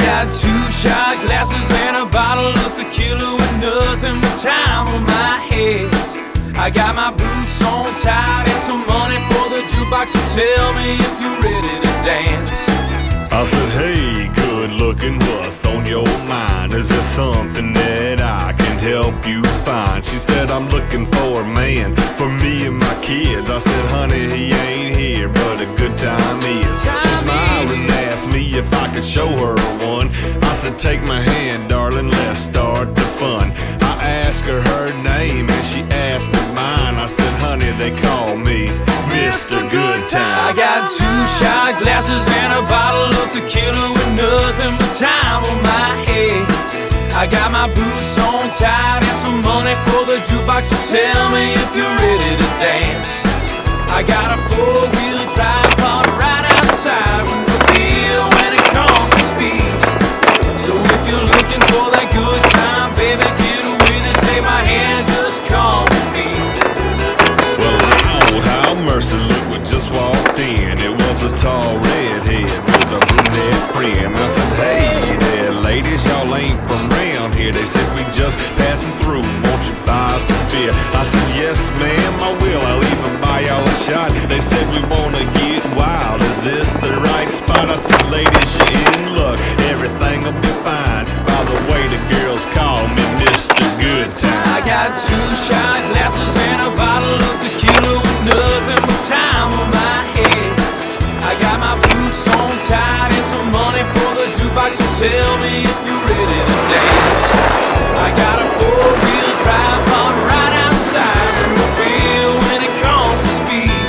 got 2 shot glasses and a bottle of tequila with nothing but time on my head. I got my boots on tight and some money for the jukebox, so tell me if you're ready to dance. I said, hey, good looking, what's on your mind? Is there something that I can help you find? She said, I'm looking for a man for me and my kids. I said, honey, he ain't here, but a good time is. She smiled and asked me if I could show her one. I said, take my hand, darling, let's start the fun. I asked her her name and she asked me mine. I said, honey, they call me Mr. Good Time. I got 2 shot glasses and a bottle of tequila with nothing but time on my head. I got my boots on tight and some money for the jukebox, so tell me if you're ready to dance. I got a 4-wheel drive parked right outside with no feel when it comes to speed. So if you're looking for that good time, baby, get with it, take my hand, just come with me. Well, how mercy, look what just walked in. It was a tall redhead with a brunette friend. I said, hey there, ladies, y'all ain't from round here. They said, we just passing through, won't you buy some beer? I said, yes ma'am, I will, I'll even buy y'all a shot. They said, we wanna get wild, is this the right spot? I said, ladies, you're in luck, everything will be fine. By the way, the girls call me Mr. Good Time. I got 2 shot glasses and a bottle of tequila with nothing but time on my head. I got my boots on tight and some money for the jukebox, so tell me if you're ready to dance. I got a 4-wheel drive parked right outside with no feel when it comes to speed.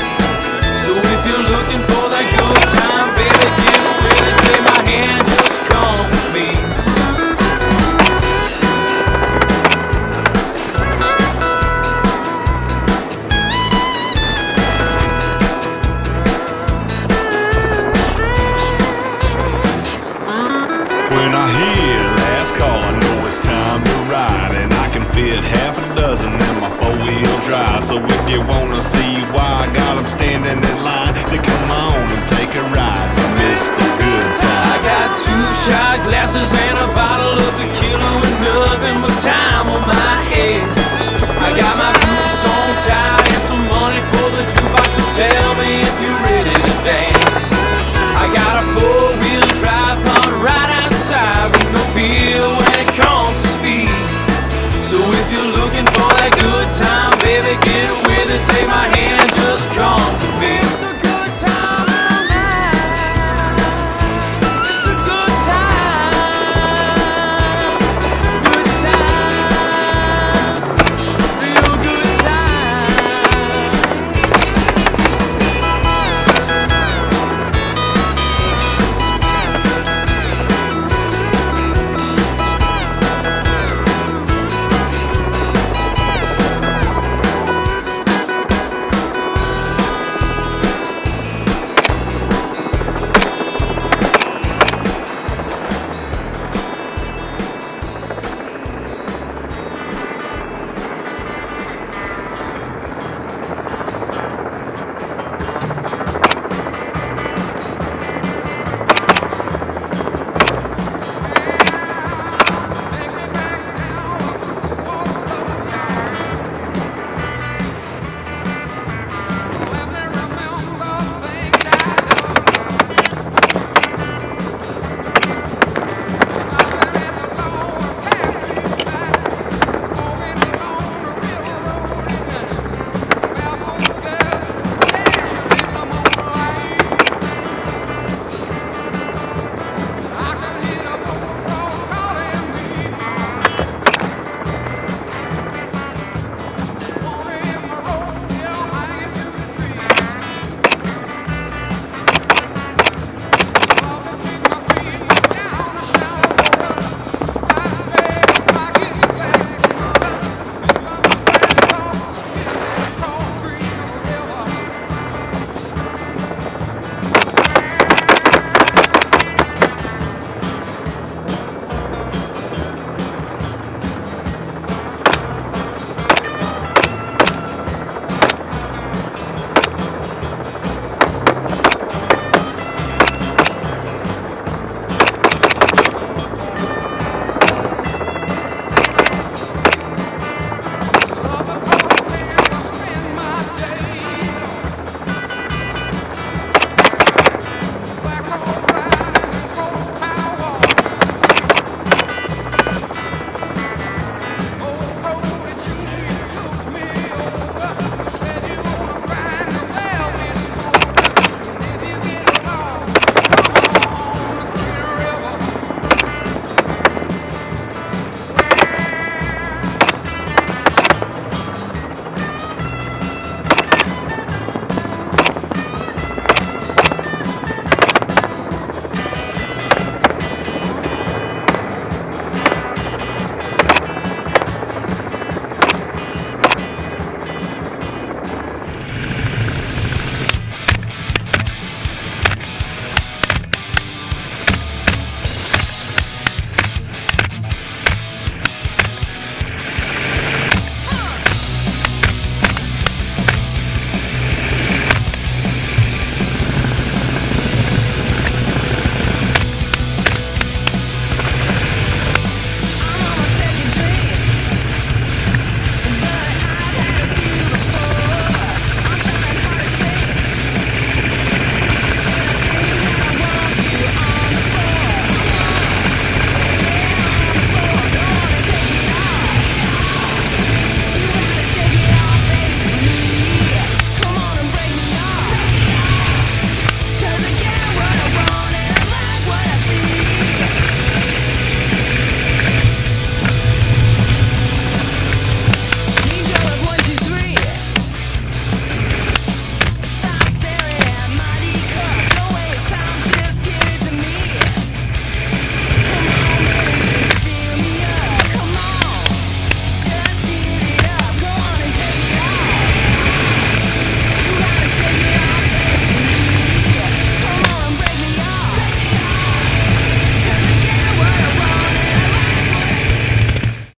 So if you're looking for that good time, baby, get with it, take my hand, just come with me. When I hear last call, I know it's time to ride, and I can fit half a dozen in my 4-wheel drive. So if you wanna see why I got them standing in line, then come on and take a ride with Mr. Good Time. I got 2 shot glasses and a bottle of tequila with nothing but time on my head. I got my boots on tight and some money for the jukebox, so tell me if you're ready to dance. I got a 4-wheel drive parked right outside with no feel when it comes to speed. So if you're looking for that good time, baby, get with it, take my hand.